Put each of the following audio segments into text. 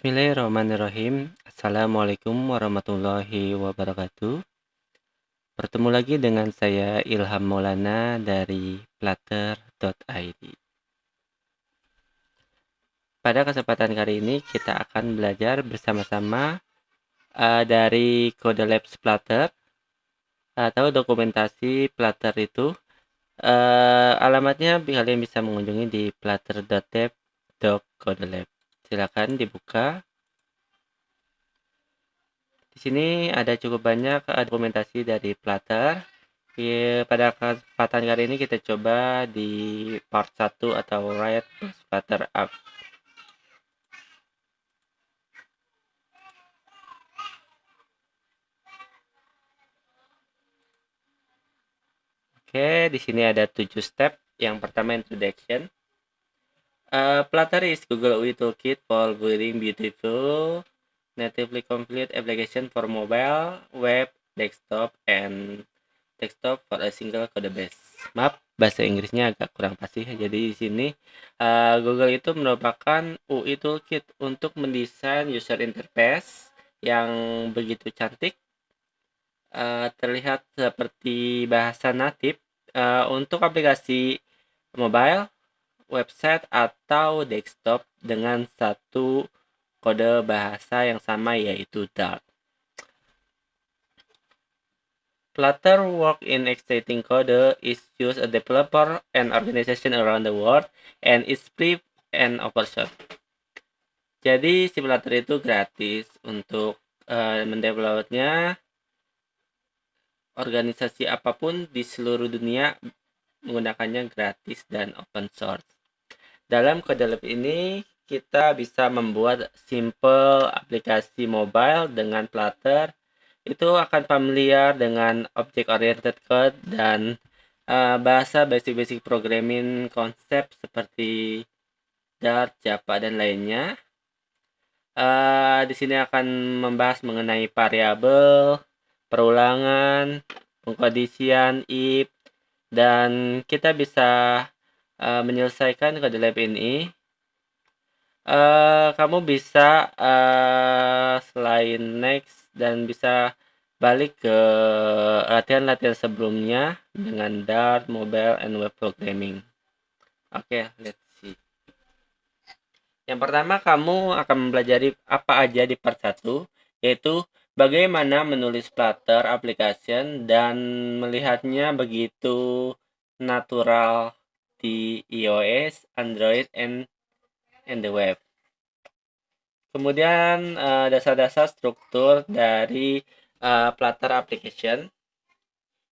Bismillahirrahmanirrahim. Assalamualaikum warahmatullahi wabarakatuh. Bertemu lagi dengan saya Ilham Maulana dari Flutter.id. Pada kesempatan kali ini kita akan belajar bersama-sama dari Kode Labs Flutter atau dokumentasi Flutter itu. Alamatnya kalian bisa mengunjungi di flutter.dev/codelab. Silakan dibuka. Di sini ada cukup banyak dokumentasi dari Flutter. Pada kesempatan kali ini kita coba di part 1 atau Write Flutter App. Oke, di sini ada 7 step. Yang pertama introduction. Flutter is Google UI Toolkit for building beautiful, natively complete application for mobile, web, desktop, and desktop for a single code base. Maaf, bahasa Inggrisnya agak kurang fasih. Jadi di sini Google itu merupakan UI Toolkit untuk mendesain user interface yang begitu cantik, terlihat seperti bahasa natif untuk aplikasi mobile, website, atau desktop dengan satu kode bahasa yang sama, yaitu Dart. Flutter work in exciting code is used a developer and organization around the world and is free and open source. Jadi si Flutter itu gratis untuk mendevelopnya. Organisasi apapun di seluruh dunia menggunakannya gratis dan open source. Dalam Kode Lab ini kita bisa membuat simple aplikasi mobile dengan Flutter. Itu akan familiar dengan object oriented code dan bahasa basic programming konsep seperti Dart, Java, dan lainnya. Di sini akan membahas mengenai variabel, perulangan, pengkondisian, if, dan kita bisa menyelesaikan Kode Lab ini. Kamu bisa selain next dan bisa balik ke latihan-latihan sebelumnya dengan Dart, mobile, and web programming. Oke, let's see. Yang pertama, kamu akan mempelajari apa aja di part 1, yaitu bagaimana menulis Flutter application dan melihatnya begitu natural di iOS, Android, and the web. Kemudian dasar-dasar struktur dari Flutter application.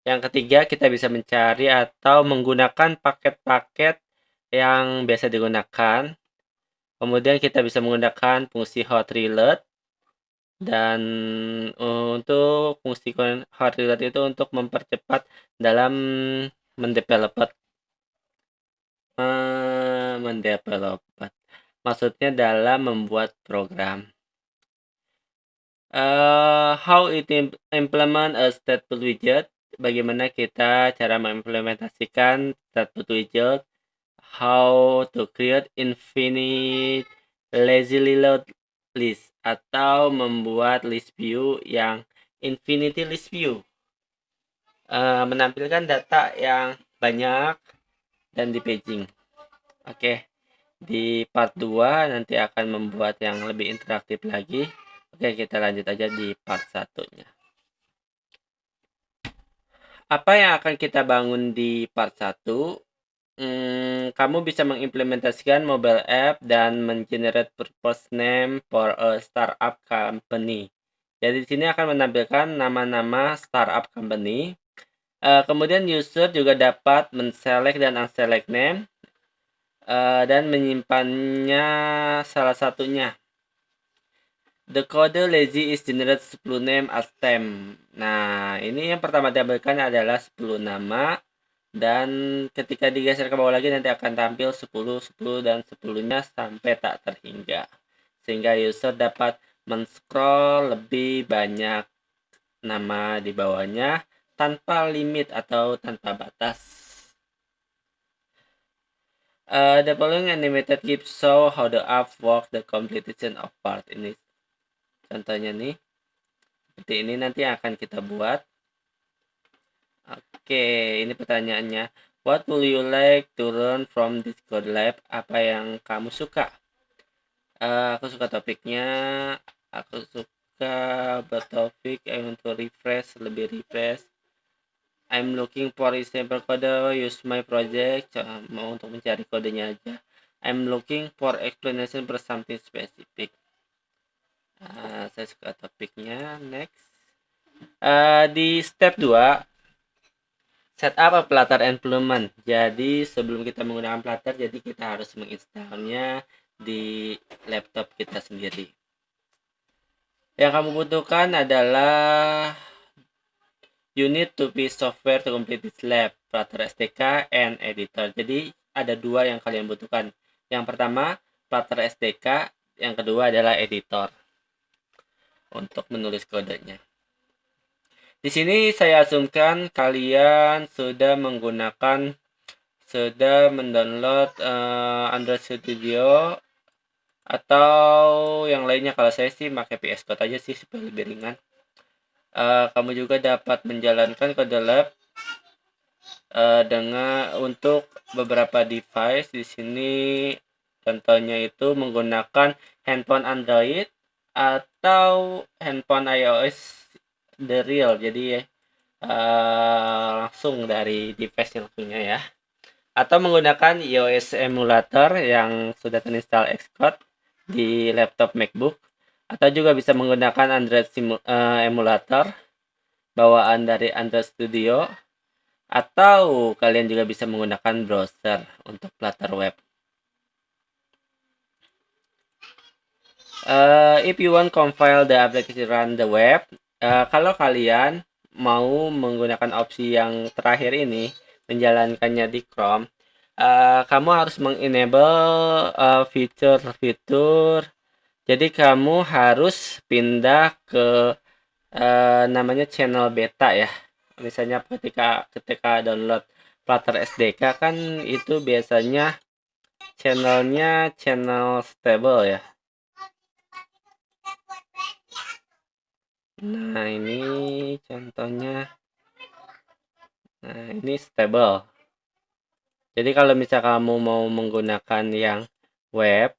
Yang ketiga, kita bisa mencari atau menggunakan paket-paket yang biasa digunakan. Kemudian kita bisa menggunakan fungsi hot reload, dan untuk fungsi hot reload itu untuk mempercepat dalam mendevelop. Maksudnya dalam membuat program. How it implement a stateful widget. Bagaimana kita cara mengimplementasikan stateful widget. How to create infinite lazily load list atau membuat list view yang infinity list view, menampilkan data yang banyak dan di paging. Oke, di part 2 nanti akan membuat yang lebih interaktif lagi. Oke, kita lanjut aja di part 1-nya. Apa yang akan kita bangun di part 1? Kamu bisa mengimplementasikan mobile app dan mengenerate purpose name for a startup company. Jadi di sini akan menampilkan nama-nama startup company. Kemudian user juga dapat men-select dan unselect name dan menyimpannya salah satunya. The code lazy is generate 10 name as temp. Nah, ini yang pertama ditampilkan adalah 10 nama. Dan ketika digeser ke bawah lagi nanti akan tampil 10, 10, dan 10-nya sampai tak terhingga. Sehingga user dapat men-scroll lebih banyak nama di bawahnya tanpa limit atau tanpa batas. The following animated clip show how the app works the completion of part. Ini contohnya nih. Seperti ini nanti akan kita buat. Oke, ini pertanyaannya. What will you like to learn from this code lab? Apa yang kamu suka? Aku suka topiknya. Aku suka bertopik. I want to refresh, lebih refresh. I'm looking for example code. Use my project. Mau untuk mencari kodenya aja. I'm looking for explanation for something specific. Saya suka topiknya. Next. Di step 2, setup a Flutter environment. Jadi sebelum kita menggunakan Flutter, jadi kita harus menginstalnya di laptop kita sendiri. Yang kamu butuhkan adalah you need to be software to complete this lab, Flutter SDK and editor. Jadi ada dua yang kalian butuhkan. Yang pertama Flutter SDK, yang kedua adalah editor untuk menulis kodenya. Di sini saya asumsikan kalian sudah mendownload Android Studio atau yang lainnya. Kalau saya sih pakai VS Code aja sih supaya lebih ringan. Kamu juga dapat menjalankan kode lab untuk beberapa device. Di sini contohnya itu menggunakan handphone Android atau handphone iOS the real, jadi langsung dari device yang punya ya, atau menggunakan iOS emulator yang sudah terinstall Xcode di laptop MacBook, atau juga bisa menggunakan Android emulator bawaan dari Android Studio, atau kalian juga bisa menggunakan browser untuk Flutter web. If you want compile the application run the web, kalau kalian mau menggunakan opsi yang terakhir ini, menjalankannya di Chrome, kamu harus mengenable fitur. Jadi kamu harus pindah ke namanya channel beta ya. Misalnya ketika download Flutter SDK kan itu biasanya channelnya channel stable ya. Nah, ini contohnya. Nah, ini stable. Jadi kalau misal kamu mau menggunakan yang web,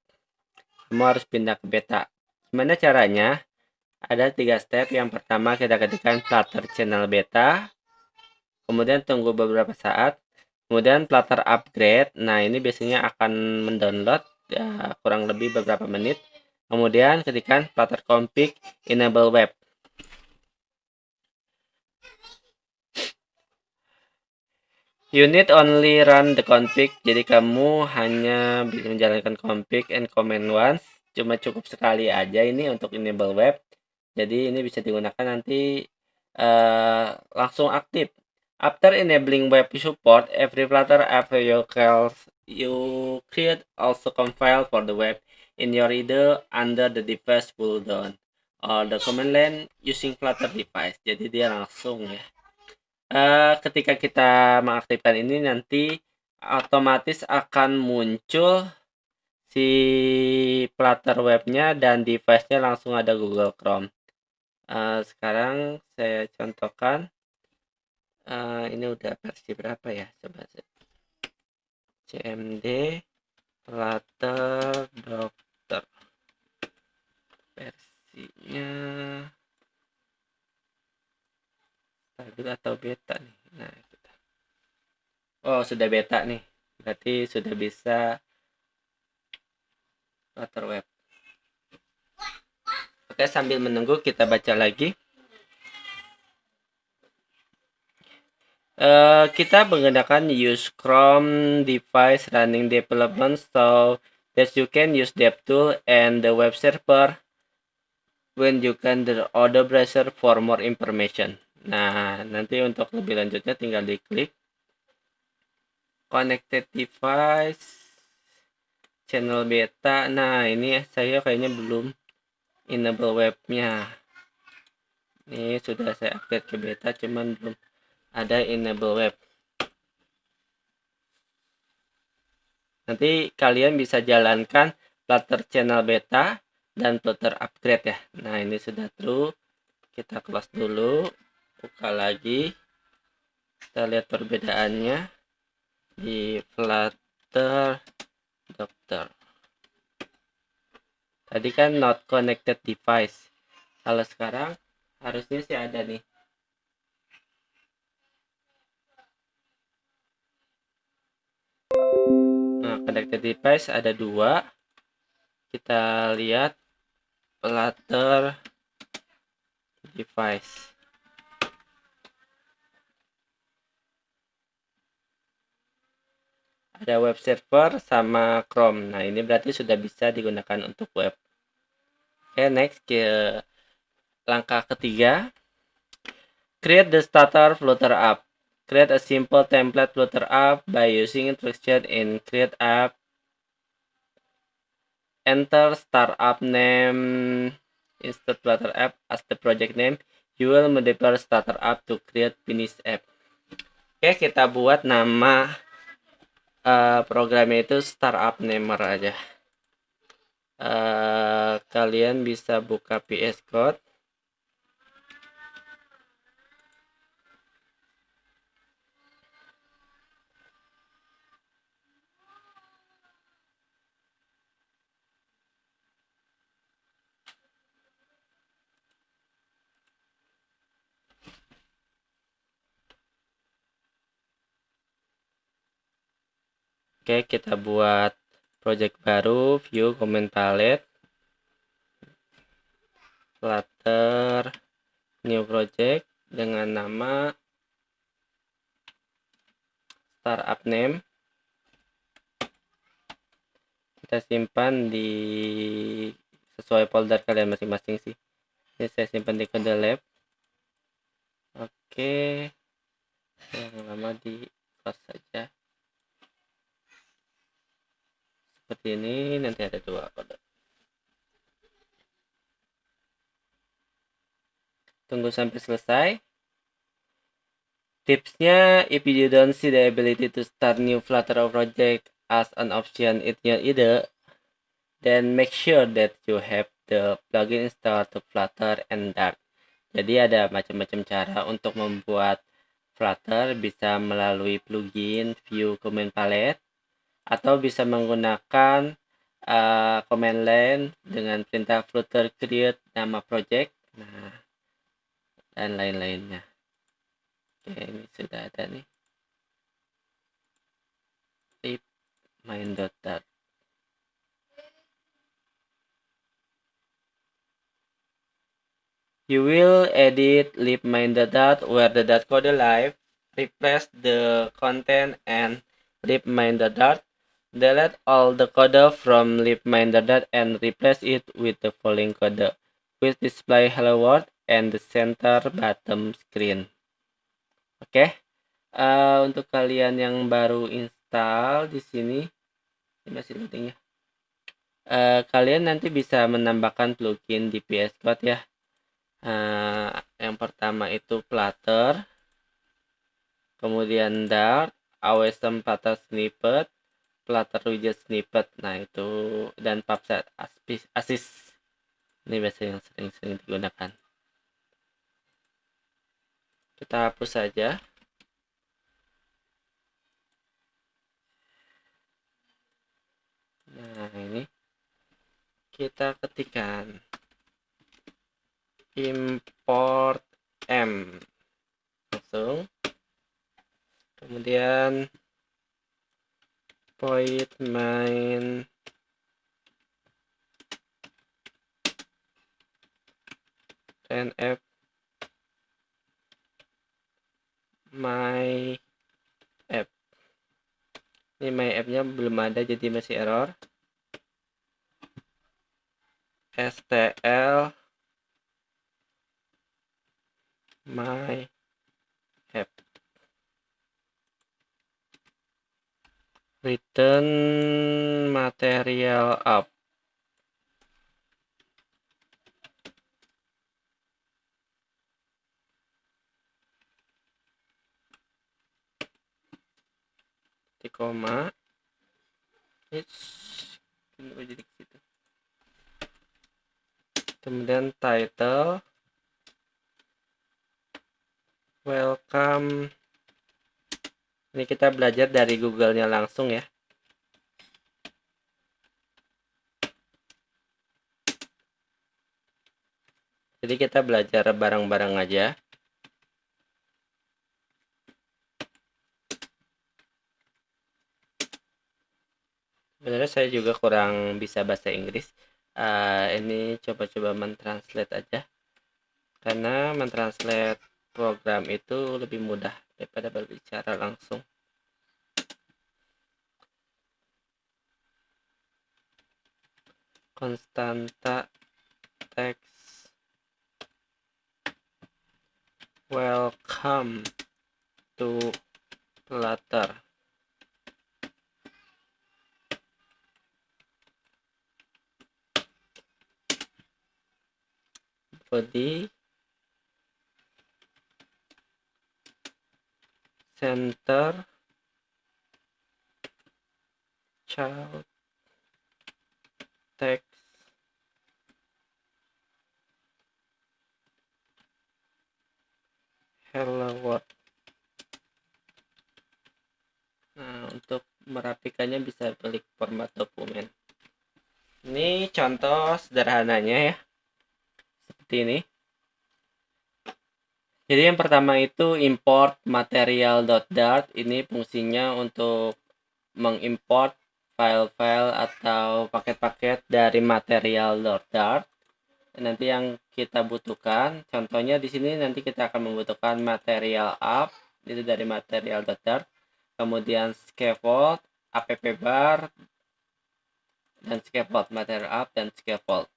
kamu harus pindah ke beta. Gimana caranya? Ada 3 step. Yang pertama kita ketikkan Flutter channel beta. Kemudian tunggu beberapa saat. Kemudian Flutter upgrade. Nah, ini biasanya akan mendownload ya, kurang lebih beberapa menit. Kemudian ketikkan Flutter config enable web. You need only run the config. Jadi kamu hanya bisa menjalankan config and command once. Cuma cukup sekali aja ini untuk enable web. Jadi ini bisa digunakan nanti langsung aktif. After enabling web support, every Flutter app you create also compile for the web in your reader under the device pull down or the command line using Flutter device. Jadi dia langsung ya. Ketika kita mengaktifkan ini nanti otomatis akan muncul si Flutter webnya dan device-nya langsung ada Google Chrome. Sekarang saya contohkan. Ini udah versi berapa ya? Coba cmd Flutter Doctor. Versinya stabil atau beta nih. Nah, oh, sudah beta nih. Berarti sudah bisa Flutter web. Oke, sambil menunggu kita baca lagi. Kita menggunakan use Chrome device running development so that you can use DevTool and the web server when you can the other browser for more information. Nah, nanti untuk lebih lanjutnya tinggal diklik connected device channel beta. Nah, ini saya kayaknya belum enable webnya. Ini sudah saya update ke beta, cuman belum ada enable web. Nanti kalian bisa jalankan Flutter channel beta dan Flutter upgrade ya. Nah, ini sudah true. Kita close dulu. Buka lagi. Kita lihat perbedaannya di Flutter Doctor. Tadi kan not connected device. Kalau sekarang harusnya sih ada nih. Nah, connected device ada 2. Kita lihat Flutter device. Ada web server sama Chrome. Nah, ini berarti sudah bisa digunakan untuk web. Oke, next ke langkah ketiga. Create the starter Flutter app. Create a simple template Flutter app by using instruction in create app. Enter startup name instead Flutter app as the project name. You will modify starter app to create finished app. Oke, kita buat nama programnya itu startup namer aja. Kalian bisa buka VS Code. Oke, kita buat project baru, view comment palette, Flutter new project dengan nama startup name. Kita simpan di sesuai folder kalian masing-masing sih. Ini saya simpan di kode lab. Oke, yang lama di close saja. Seperti ini, nanti ada 2 kode. Tunggu sampai selesai. Tipsnya, if you don't see the ability to start new Flutter project as an option in your IDE, then make sure that you have the plugin installed to Flutter and Dart. Jadi ada macam-macam cara untuk membuat Flutter, bisa melalui plugin view command palette atau bisa menggunakan command line dengan perintah Flutter create nama project, nah, dan lain-lainnya. Oke, ini sudah ada nih. Lip main.dart. You will edit libmain.dart where the dart code live, replace the content and libmain.dart, delete all the code from libmain.dart and replace it with the following code, which display hello world and the center bottom screen. Oke, untuk kalian yang baru install di sini, ini masih loading ya. Kalian nanti bisa menambahkan plugin di VS Code ya. Yang pertama itu Flutter, kemudian Dart, Awesome Flutter Snippet, Flutter Widget Snippet, nah itu, dan PubSet Assist. Ini biasa yang sering-sering digunakan. Kita hapus saja. Nah, ini kita ketikkan import m langsung, kemudian void main nf my app. Ini my app-nya belum ada jadi masih error. STL my app, return material up. Koma, Jadi situ. Kemudian title, welcome. Ini kita belajar dari Google-nya langsung ya. Jadi kita belajar bareng-bareng aja. Sebenarnya saya juga kurang bisa bahasa Inggris. Ini coba-coba mentranslate aja. Karena mentranslate program itu lebih mudah daripada berbicara langsung. Konstanta text welcome to Flutter. Body center child text hello world. Nah, untuk merapikannya bisa klik format dokumen. Ini contoh sederhananya ya. Seperti ini. Jadi yang pertama itu import material.dart. Ini fungsinya untuk mengimport file-file atau paket-paket dari material.dart. Nanti yang kita butuhkan, contohnya di sini nanti kita akan membutuhkan material app, itu dari material.dart. Kemudian scaffold, app bar, dan scaffold, material app dan scaffold.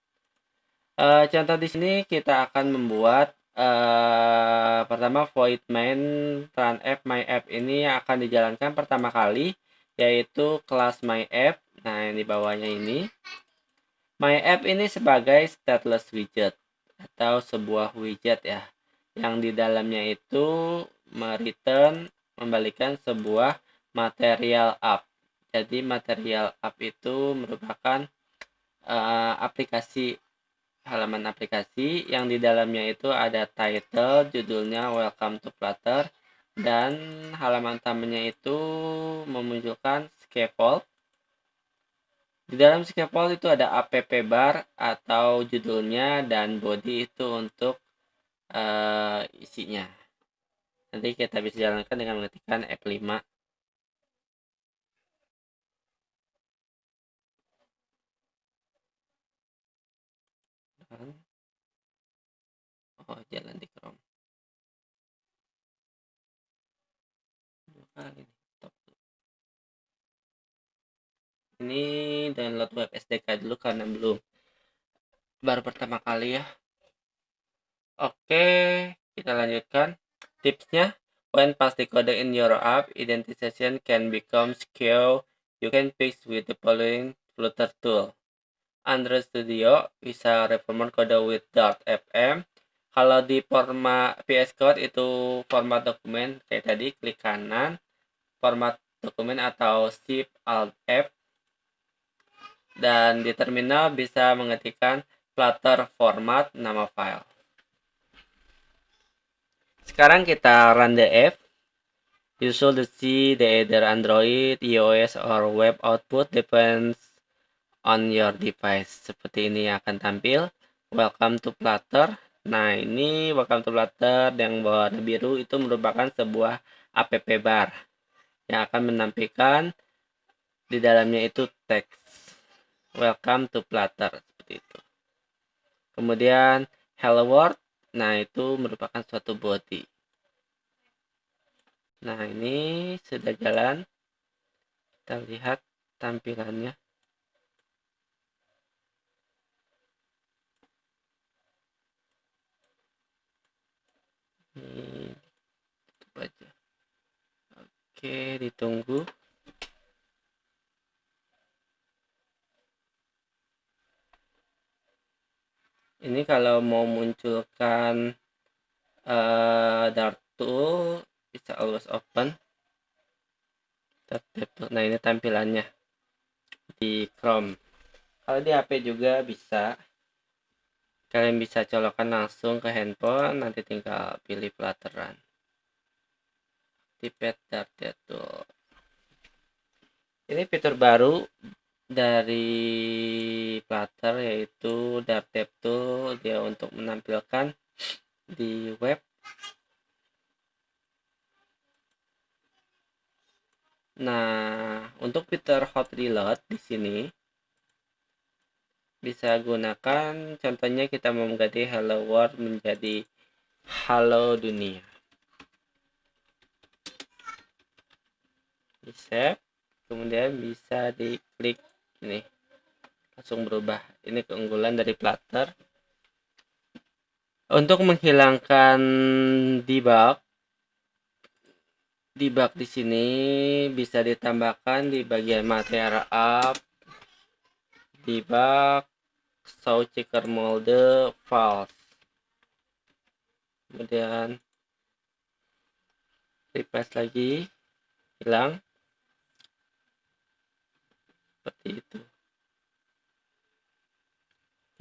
Contoh di sini kita akan membuat pertama void main run app my app ini akan dijalankan pertama kali, yaitu kelas my app. Nah, yang di bawahnya ini my app ini sebagai stateless widget atau sebuah widget ya, yang di dalamnya itu membalikan sebuah material app. Jadi material app itu merupakan aplikasi, halaman aplikasi yang di dalamnya itu ada title, judulnya Welcome to Flutter, dan halaman utamanya itu memunculkan scaffold. Di dalam scaffold itu ada app bar atau judulnya, dan body itu untuk isinya. Nanti kita bisa jalankan dengan mengetikkan F5. Oh, jalan di Chrome. Ini download web SDK dulu karena baru pertama kali ya. Oke, kita lanjutkan. Tipsnya, when pass the code in your app, identification can become secure. You can fix with the following Flutter tool. Android Studio bisa reformat kode with .fm. Kalau di format VS Code itu format dokumen kayak tadi, klik kanan, format dokumen atau Shift Alt F. Dan di terminal bisa mengetikkan Flutter format nama file. Sekarang kita run the app. You should see the either Android, iOS, or web output depends on your device. Seperti ini akan tampil. Welcome to Flutter. Nah, ini Welcome to Flutter yang berwarna biru itu merupakan sebuah app bar yang akan menampilkan di dalamnya itu teks Welcome to Flutter seperti itu. Kemudian Hello World. Nah, itu merupakan suatu body. Nah, ini sudah jalan. Kita lihat tampilannya. Ini tutup aja. Oke, ditunggu. Ini kalau mau munculkan Dart tool bisa always open. Nah, ini tampilannya. di Chrome. Kalau di HP juga bisa. Kalian bisa colokan langsung ke handphone, nanti tinggal pilih Flutter Run. Activate Darted Tool. Ini fitur baru dari Flutter, yaitu Darted Tool. Dia untuk menampilkan di web. Nah, untuk fitur hot reload di sini bisa gunakan, contohnya kita mau mengganti hello world menjadi halo dunia. Di save, kemudian bisa diklik ini, langsung berubah. Ini keunggulan dari Flutter. Untuk menghilangkan debug di sini bisa ditambahkan di bagian material app, debug, show checker mode false. Kemudian refresh lagi, hilang. Seperti itu.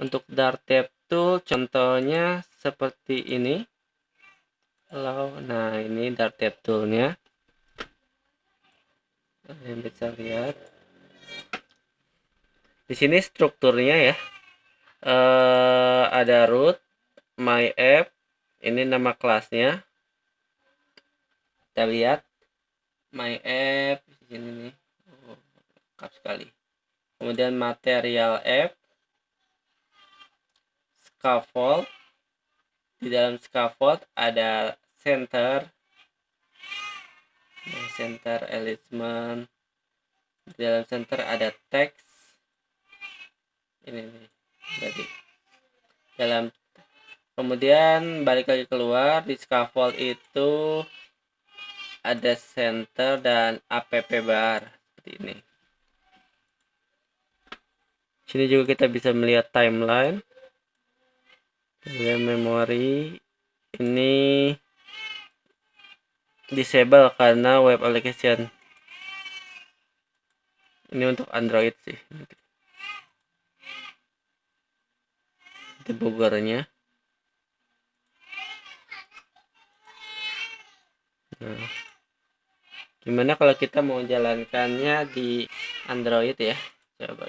Untuk Darted Tool contohnya seperti ini. Nah, ini Darted Toolnya. Kalian bisa lihat. Di sini strukturnya ya. Ada root, my app, ini nama kelasnya. Kita lihat my app di sini nih. Lengkap sekali. Kemudian material app, scaffold. Di dalam scaffold ada center alignment. Di dalam center ada text. Ini nih. Jadi dalam, kemudian balik lagi keluar, di scaffold itu ada center dan app bar seperti ini. Sini juga kita bisa melihat timeline, kemudian memori. Ini disable karena web application. Ini untuk Android sih. Debuggernya. Nah, gimana kalau kita mau jalankannya di Android ya? Coba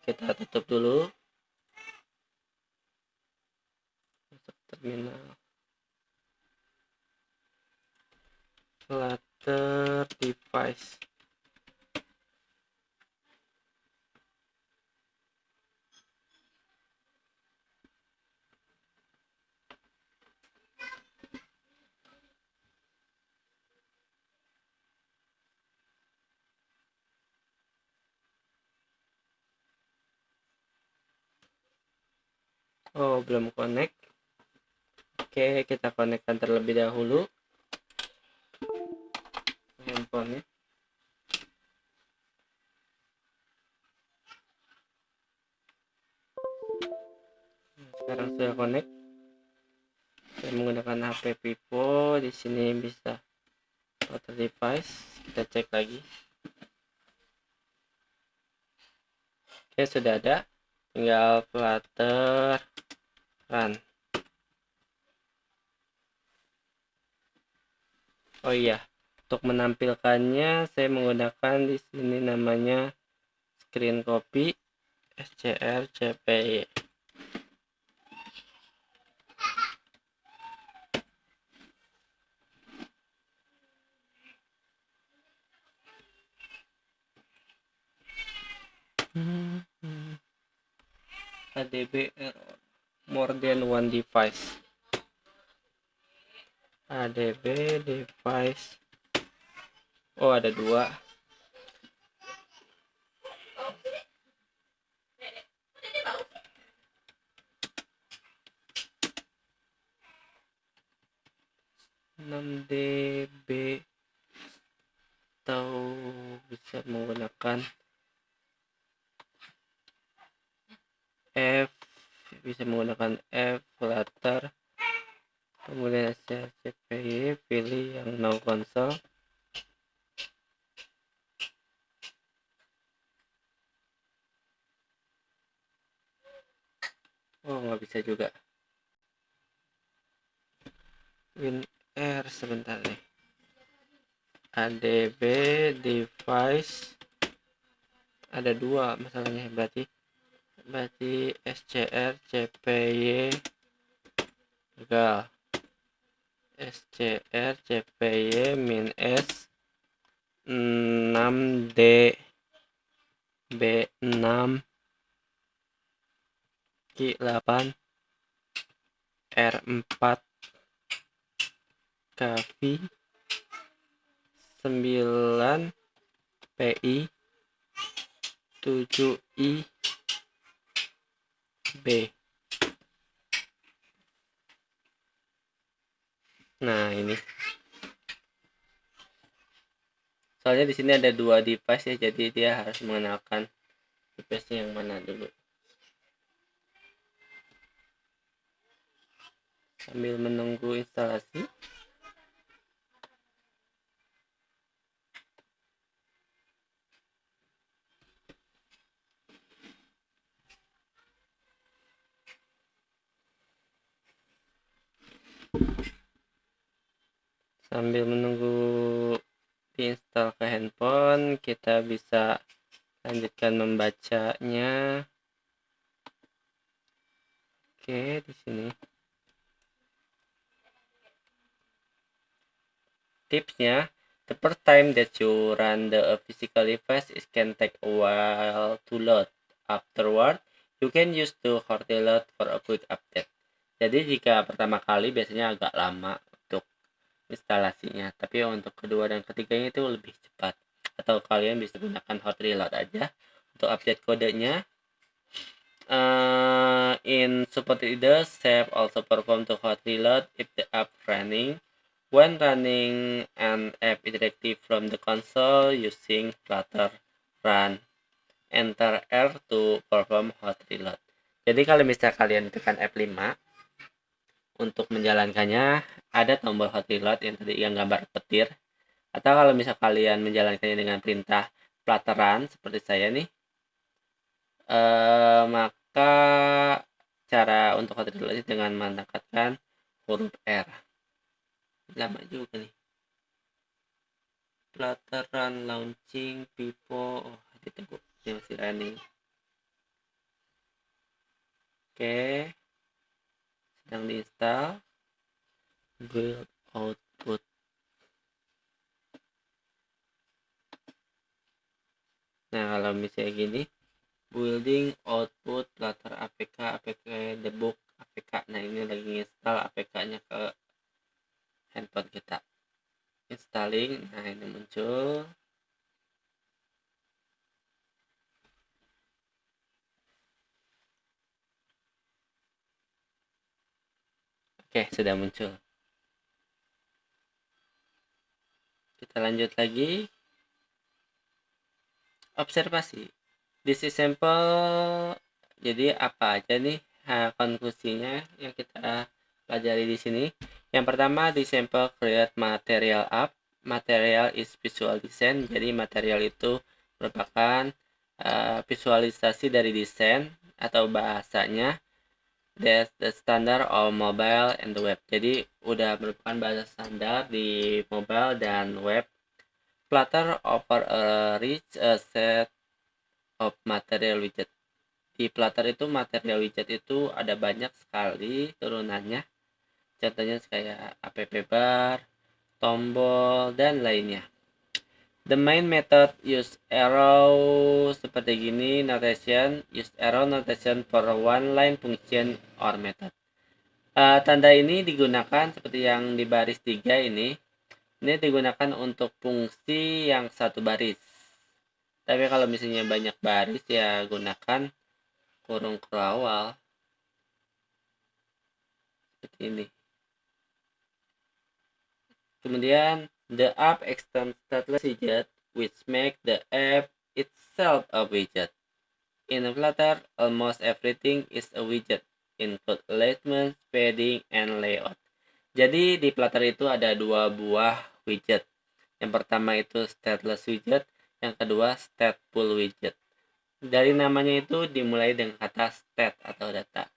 kita tutup dulu. Masuk terminal. Flutter device. Oh, belum connect. Oke, kita konekkan terlebih dahulu handphonenya. Sekarang sudah connect. Saya menggunakan HP Vivo. Di sini bisa Flutter device. Kita cek lagi. Oke, sudah ada. Tinggal Flutter Run. Oh iya, untuk menampilkannya saya menggunakan di sini namanya screen copy SCRCPY. ADB error more than one device. ADB device. Oh, ada dua. DB atau bisa menggunakan F, bisa menggunakan F Flutter, kemudian CPY, pilih yang no console. Oh, nggak bisa juga. WinR sebentar nih. ADB device ada dua masalahnya, berarti SCR CPY gagal. SCR CPY min S 6D B6 Q8 R4 KV 9 PI 7I B. Nah, ini. Soalnya di sini ada dua device ya, jadi dia harus mengenalkan device yang mana dulu. Sambil menunggu instalasi. Sambil menunggu diinstal ke handphone, kita bisa lanjutkan membacanya. Oke, di sini tipsnya, the first time that you run the physical device, it can take a while to load. Afterward, you can use the hot reload for a quick update. Jadi jika pertama kali biasanya agak lama untuk instalasinya, tapi untuk kedua dan ketiganya itu lebih cepat. Atau kalian bisa gunakan hot reload aja untuk update kodenya. In support reader, Save also perform to hot reload if the app running. When running an app directly from the console using Flutter run Enter R to perform hot reload. Jadi kalau misalnya kalian tekan F5 untuk menjalankannya, ada tombol hot reload yang tadi yang gambar petir. Atau kalau misal kalian menjalankannya dengan perintah Flutter run seperti saya nih, maka cara untuk hot reload dengan menekan huruf R. Lama juga nih. Flutter run launching Pipo. Oh, ditunggu, dia masih running. Oke, sedang diinstal. Build output. Nah, kalau misalnya gini, building output Flutter APK debug APK. Nah, ini lagi install APK-nya ke handphone kita. Installing. Nah, ini muncul. Oke, sudah muncul. Kita lanjut lagi. Observasi. This is sample. Jadi apa aja nih konklusinya yang kita pelajari di sini? Yang pertama, di sampel create material app. Material is visual design. Jadi material itu merupakan visualisasi dari desain atau bahasanya. That's the standard of mobile and the web. Jadi udah merupakan bahasa standar di mobile dan web. Flutter offer a rich set of material widget. Di Flutter itu material widget itu ada banyak sekali turunannya. Contohnya kayak app bar, tombol, dan lainnya. The main method use arrow seperti gini notation. Use arrow notation for one line function or method. Tanda ini digunakan seperti yang di baris 3 ini. Ini digunakan untuk fungsi yang satu baris. Tapi kalau misalnya banyak baris ya gunakan kurung kerawal seperti ini. Kemudian the app extends stateless widget which make the app itself a widget. In Flutter, almost everything is a widget, include alignment, padding, and layout. Jadi di Flutter itu ada dua buah widget. Yang pertama itu stateless widget, yang kedua stateful widget. Dari namanya itu dimulai dengan kata state atau data.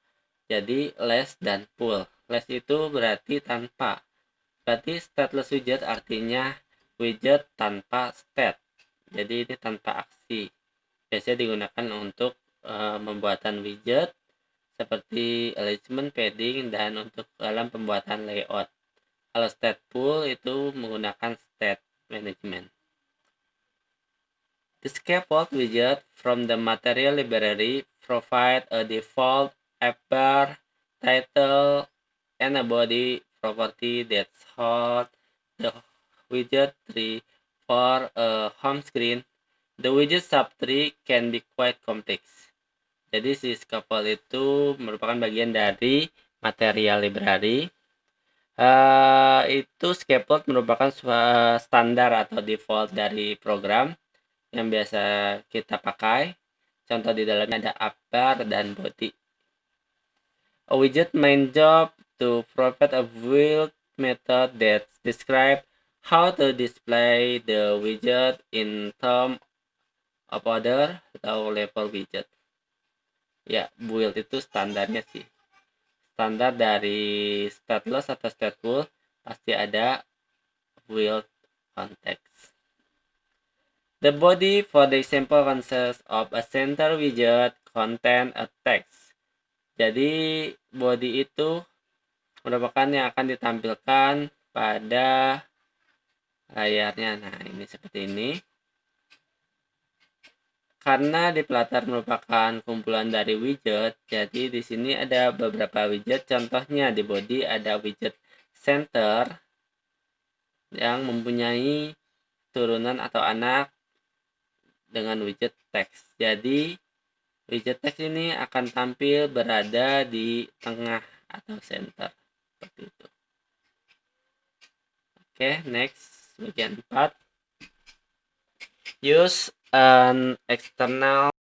Jadi less dan full. Less itu berarti tanpa. Berarti stateless widget artinya widget tanpa state. Jadi ini tanpa aksi. Biasanya digunakan untuk pembuatan widget seperti alignment, padding, dan untuk dalam pembuatan layout. Kalau stateful itu menggunakan state management. The scaffold widget from the material library provide a default app bar, title, and a body property that hold the widget tree for a home screen. The widget subtree can be quite complex. Jadi si scaffold itu merupakan bagian dari material library. Itu scaffold merupakan standar atau default dari program yang biasa kita pakai. Contoh di dalamnya ada app bar dan body. A widget main job to provide a build method that describe how to display the widget in term of order atau level widget. Ya, build itu standarnya sih. Standar dari stateless atau stateful pasti ada build context. The body for the example consists of a center widget contain a text. Jadi body itu merupakan yang akan ditampilkan pada layarnya. Nah, ini seperti ini. Karena di Flutter merupakan kumpulan dari widget, jadi di sini ada beberapa widget. Contohnya di body ada widget center yang mempunyai turunan atau anak dengan widget text. Jadi widget text ini akan tampil berada di tengah atau center seperti itu. Oke, next bagian 4. Use an external